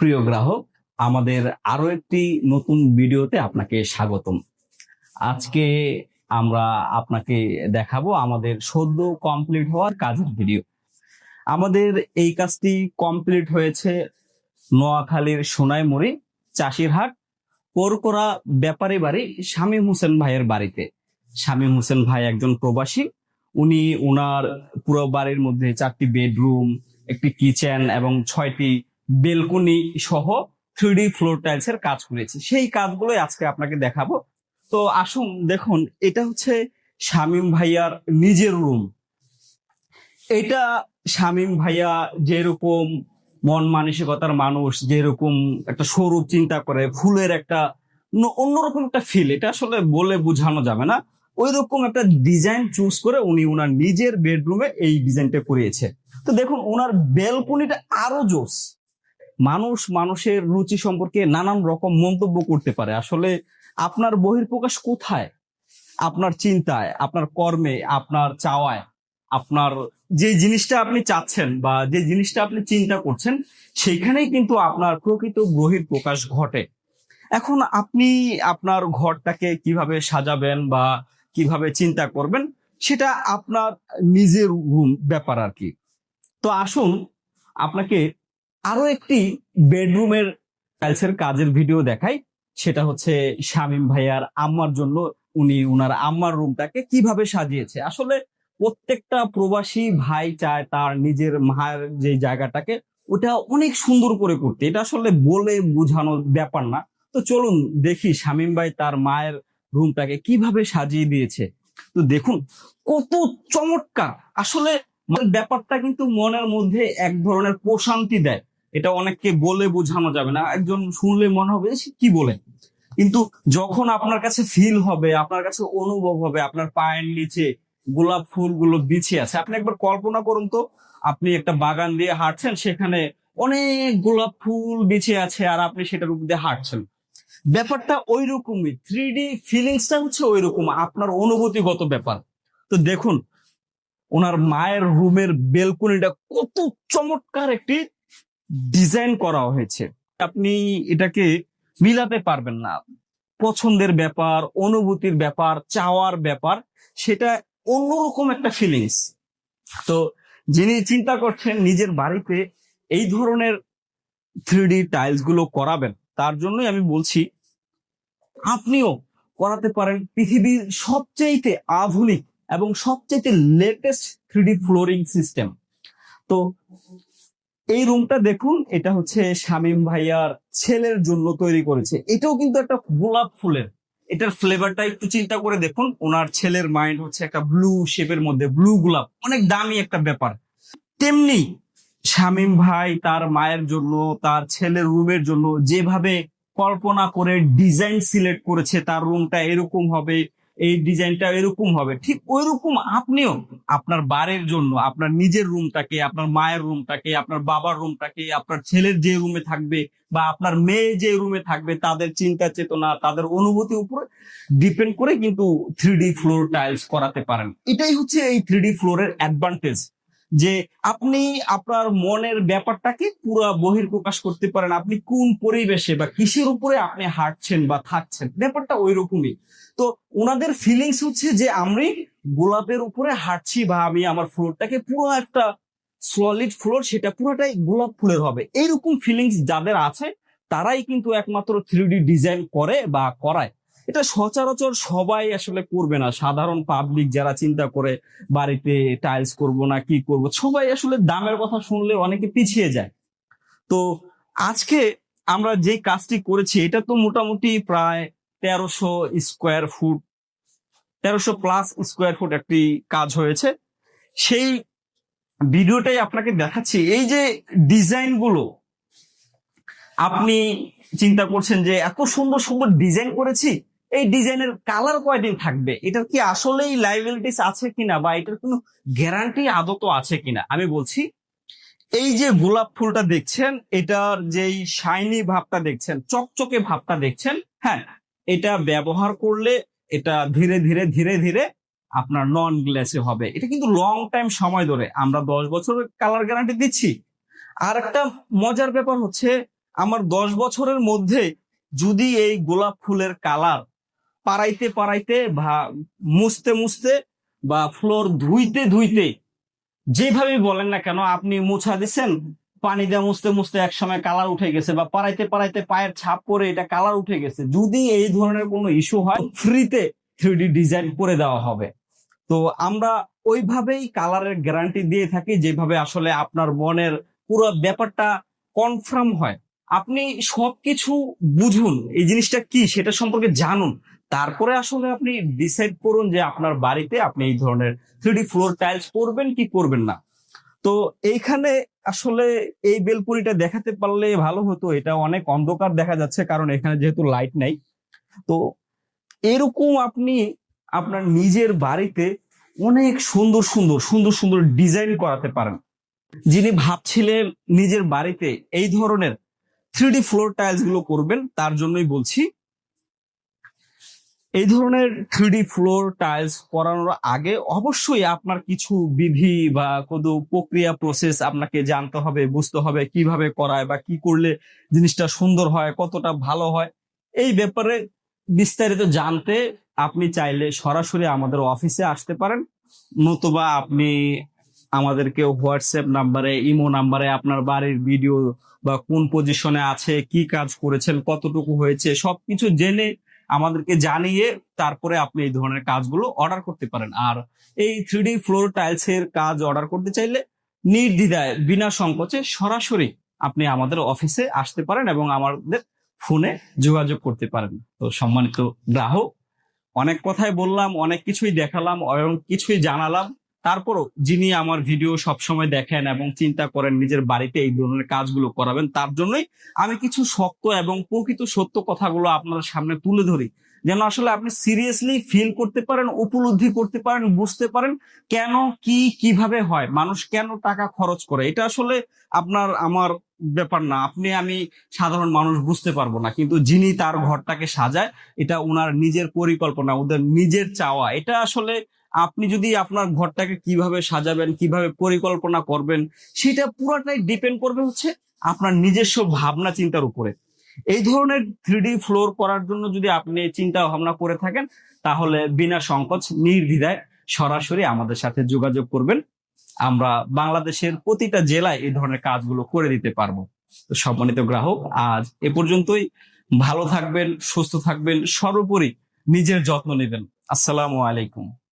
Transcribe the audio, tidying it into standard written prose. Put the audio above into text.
প্রিয় গ্রাহক, আমাদের আরো একটি নতুন ভিডিওতে আপনাকে স্বাগতম। আজকে আমরা আপনাকে দেখাবো আমাদের সদ্য কমপ্লিট হওয়ার কাজের ভিডিও। আমাদের এই কাজটি কমপ্লিট হয়েছে নোয়াখালীর সোনাইমুড়ি চাষিরহাট কোরকোরা ব্যাপারী বাড়ি শামীম হোসেন ভাইয়ের বাড়িতে। শামীম হোসেন ভাই একজন প্রবাসী। উনি ওনার পুরো বাড়ির মধ্যে 4টি বেডরুম, একটি কিচেন এবং 6টি বেলকনি সহ 3D ফ্লোর টাইলস এর কাজ করেছে। সেই কাজগুলোই আজকে আপনাকে দেখাবো। তো আসুন দেখুন, এটা হচ্ছে শামীম ভাইয়ার নিজের রুম। এটা শামীম ভাইয়া যেরকম মন মানসিকতার মানুষ, যেরকম একটা স্বরূপ চিন্তা করে, ফুলের একটা অন্যরকম একটা ফিল, এটা আসলে বলে বোঝানো যাবে না। ওই রকম একটা ডিজাইন চুজ করে উনি ওনার নিজের বেডরুমে এই ডিজাইনটা করিয়েছে। তো দেখুন, ওনার বেলকনিটা আরো জোস। মানুষের রুচি সম্পর্কে নানান রকম মন্তব্য করতে পারে। আসলে আপনার বহিঃপ্রকাশ কোথায়? আপনার চিন্তায়, আপনার কর্মে, আপনার চাওয়ায়, আপনার যে জিনিসটা আপনি চাচ্ছেন বা যে জিনিসটা আপনি চিন্তা করছেন, সেইখানেই কিন্তু আপনার প্রকৃত বহিঃপ্রকাশ ঘটে। এখন আপনি আপনার ঘরটাকে কিভাবে সাজাবেন বা কিভাবে চিন্তা করবেন, সেটা আপনার নিজের ব্যাপার আর কি। তো আসুন আপনাকে আরো একটি বেডরুমের টাইলসের কাজের ভিডিও দেখাই। সেটা হচ্ছে শামীম ভাইয়ার আম্মার জন্য উনি ওনার আম্মার রুমটাকে কিভাবে সাজিয়েছে। আসলে প্রত্যেকটা প্রবাসী ভাই চায় তার নিজের মায়ের যে জায়গাটাকে ওটা অনেক সুন্দর করে করতে। এটা আসলে বলে বোঝানোর ব্যাপার না। তো চলুন দেখি শামীম ভাই তার মায়ের রুমটাকে কিভাবে সাজিয়ে দিয়েছে। তো দেখুন কত চমৎকার। আসলে ব্যাপারটা কিন্তু মনের মধ্যে এক ধরনের প্রশান্তি দেয়। এটা অনেককে বলে বোঝানো যাবে না। একজন শুনলে মনে হবে সে কি বলে, কিন্তু যখন আপনার কাছে ফিল হবে, আপনার কাছে অনুভব হবে, আপনার পায়ের নিচে গোলাপ ফুলগুলো বিছিয়ে আছে। আপনি একবার কল্পনা করুন তো, আপনি একটা বাগান দিয়ে হাঁটছেন, সেখানে অনেক গোলাপ ফুল বিছিয়ে আছে আর আপনি সেটার উপর দিয়ে হাঁটছেন। ব্যাপারটা ওই রকমই, 3D ফিলিংসটা হচ্ছে ওই রকম, আপনার অনুভূতিগত ব্যাপার। তো দেখুন ওনার মায়ের রুমের বেলকনিটা কত চমৎকার একটি ডিজাইন করা হয়েছে। আপনি এটাকে মিলাতে পারবেন না। পছন্দের ব্যাপার, অনুভূতির ব্যাপার, চাওয়ার ব্যাপার, সেটা অন্যরকম একটা ফিলিংস। তো যিনি চিন্তা করছেন নিজের বাড়িতে এই ধরনের 3D টাইলস গুলো করাবেন, তার জন্যই আমি বলছি আপনিও করাতে পারেন পৃথিবীর সবচেয়ে আধুনিক এবং সবচেয়ে লেটেস্ট 3D ফ্লোরিং সিস্টেম। তো এই রুমটা দেখুন, এটা হচ্ছে শামীম ভাইয়ার ছেলের জন্য তৈরি করেছে। এটাও কিন্তু একটা গোলাপ ফুলের। এটার ফ্লেভারটা একটু চিন্তা করে দেখুন। ওনার ছেলের মাইন্ড হচ্ছে একটা ব্লু শেপের মধ্যে, ব্লু গোলাপ, অনেক দামি একটা ব্যাপার। তেমনি শামীম ভাই তার মায়ের জন্য, তার ছেলের রুমের জন্য যেভাবে কল্পনা করে ডিজাইন সিলেক্ট করেছে, তার রুমটা এরকম হবে, এই ডিজাইনটা এরকম হবে, ঠিক ওই রকম আপনিও আপনার বাড়ির জন্য আপনার নিজের রুমটাকে, আপনার মায়ের রুমটাকে, আপনার বাবার রুমটাকে, আপনার ছেলের যে রুমে থাকবে বা আপনার মেয়ে যে রুমে থাকবে, তাদের চিন্তা চেতনা, তাদের অনুভূতির উপরে ডিপেন্ড করে কিন্তু 3D ফ্লোর টাইলস করাতে পারেন। এটাই হচ্ছে এই 3D ফ্লোরের অ্যাডভান্টেজ, যে আপনি আপনার মনের ব্যাপারটাকে পুরো বহির্প্রকাশ করতে পারেন। আপনি কোন পরিবেশে বা কিসের উপরে আপনি হাঁটছেন বা থাকছেন, ব্যাপারটা ওই রকমই। তো ওনাদের ফিলিংস হচ্ছে যে আমি গোলাপের উপরে হাঁটছি বা আমি আমার ফ্লোরটাকে পুরো একটা সলিড ফ্লোর, সেটা পুরোটাই গোলাপ ফুলের হবে। এইরকম ফিলিংস যাদের আছে তারাই কিন্তু একমাত্র 3D ডিজাইন করে বা করায়। এটা সচরাচর সবাই আসলে করবে না। সাধারণ পাবলিক যারা চিন্তা করে বাড়িতে টাইলস করব না কি করব, সবাই আসলে দামের কথা শুনলে অনেকে পিছিয়ে যায়। তো আজকে আমরা যে কাজটি করেছি, এটা তো মোটামুটি প্রায় 1300 স্কোয়ার ফুট, 1300+ স্কোয়ার ফুট একটি কাজ হয়েছে। সেই ভিডিওটাই আপনাকে দেখাচ্ছি। এই যে ডিজাইন গুলো, আপনি চিন্তা করছেন যে এত সুন্দর সুন্দর ডিজাইন করেছি, এই ডিজাইনের কালার কয়দিন থাকবে, এটার কি আসলেই লাইবিলিটিস আছে কিনা বা এটার কোনো গ্যারান্টি আদত আছে কিনা। আমি বলছি, এই যে গোলাপ ফুলটা দেখছেন, এটার যেই শাইনি ভাবটা দেখছেন, চকচকে ভাবটা দেখছেন, হ্যাঁ, এটা ব্যবহার করলে এটা ধীরে ধীরে ধীরে ধীরে আপনার নন গ্লেসে হবে। এটা কিন্তু লং টাইম সময় ধরে, আমরা 10 বছরের কালার গ্যারান্টি দিচ্ছি। আর একটা মজার ব্যাপার হচ্ছে, আমার 10 বছরের মধ্যে যদি এই গোলাপ ফুলের কালার পাড়াইতে পাড়াইতে বা মুছতে মুছতে বা ফ্লোর ধুইতে ধুইতে যেভাবে বলেন না কেন, আপনি মোছা দিচ্ছেন, পানি দিয়ে মুছতে মুছতে একসময় কালার উঠে গেছে, বা পাড়াইতে পাড়াইতে পায়ের ছাপ পরে এটা কালার উঠে গেছে, যদি এই ধরনের কোনো ইস্যু হয় ফ্রিতে 3D ডিজাইন করে দেওয়া হবে। তো আমরা ওইভাবেই কালারের গ্যারান্টি দিয়ে থাকি, যেভাবে আসলে আপনার মনের পুরো ব্যাপারটা কনফার্ম হয়। আপনি সবকিছু বুঝুন, এই জিনিসটা কি সেটা সম্পর্কে জানুন, তারপরে আসলে আপনি ডিসাইড করুন যে আপনার বাড়িতে আপনি এই ধরনের 3D ফ্লোর টাইলস করবেন কি করবেন না। তো এইখানে আসলে এই বেলকুনিটা দেখাতে পারলে ভালো হতো, এটা অনেক অন্ধকার দেখা যাচ্ছে কারণ এখানে যেহেতু লাইট নাই। তো এরকম আপনি আপনার নিজের বাড়িতে অনেক সুন্দর সুন্দর সুন্দর সুন্দর ডিজাইন করাতে পারেন। যিনি ভাবছিলেন নিজের বাড়িতে এই ধরনের 3D ফ্লোর টাইলস গুলো করবেন, তার জন্যই বলছি। এই ধরনের 3D ফ্লোর টাইলস করানোর আগে অবশ্যই আপনার কিছু বিধি বা কোনো প্রক্রিয়া প্রসেস আপনাকে জানতে হবে, বুঝতে হবে কিভাবে করায় বা কি করলে জিনিসটা সুন্দর হয়, কতটা ভালো হয়। এই ব্যাপারে বিস্তারিত জানতে আপনি চাইলে সরাসরি আমাদের অফিসে আসতে পারেন, নতুবা আপনি আমাদেরকে হোয়াটসঅ্যাপ নাম্বারে, ইমো নাম্বারে আপনার বাড়ির ভিডিও বা কোন পজিশনে আছে, কি কাজ করেছেন, কতটুকু হয়েছে সবকিছু জেনে আমাদেরকে জানিয়ে তারপরে আপনি এই ধরনের কাজগুলো অর্ডার করতে পারেন। আর এই 3D ফ্লোর টাইলস এর কাজ অর্ডার করতে চাইলে নির্দ্বিধায় বিনা সংকোচে সরাসরি আপনি আমাদের অফিসে আসতে পারেন এবং আমাদের ফোনে যোগাযোগ করতে পারেন। তো সম্মানিত গ্রাহক, অনেক কথাই বললাম, অনেক কিছুই দেখালাম এবং কিছুই জানালাম, তারপরও যিনি আমার ভিডিও সবসময় দেখেন এবং চিন্তা করেন নিজের বাড়িতে এই ধরনের কাজগুলো করাবেন, তার জন্যই আমি কিছু শক্ত এবং প্রকৃত সত্য কথাগুলো আপনার সামনে তুলে ধরি, যেন আসলে আপনি সিরিয়াসলি ফিল করতে পারেন, উপলব্ধি করতে পারেন, বুঝতে পারেন কেন কি কিভাবে হয়, মানুষ কেন টাকা খরচ করে। এটা আসলে আপনার আমার ব্যাপার না, আপনি আমি সাধারণ মানুষ বুঝতে পারবো না, কিন্তু যিনি তার ঘরটাকে সাজায় এটা ওনার নিজের পরিকল্পনা, ওদের নিজের চাওয়া। এটা আসলে আপনি যদি আপনার ঘরটাকে কিভাবে সাজাবেন, কিভাবে পরিকল্পনা করবেন, সেটা পুরোটাই ডিপেন্ড করবে হচ্ছে আপনার নিজস্ব ভাবনা চিন্তার উপরে। এই ধরনের 3D ফ্লোর করার জন্য যদি আপনি চিন্তা ভাবনা করে থাকেন, তাহলে বিনা সংকোচ নির্দ্বিধায় সরাসরি আমাদের সাথে যোগাযোগ করবেন। আমরা বাংলাদেশের প্রতিটা জেলায় এই ধরনের কাজগুলো করে দিতে পারবো। তো সম্মানিত গ্রাহক, আজ এ পর্যন্তই। ভালো থাকবেন, সুস্থ থাকবেন, সর্বোপরি নিজের যত্ন নেবেন। আসসালামু আলাইকুম।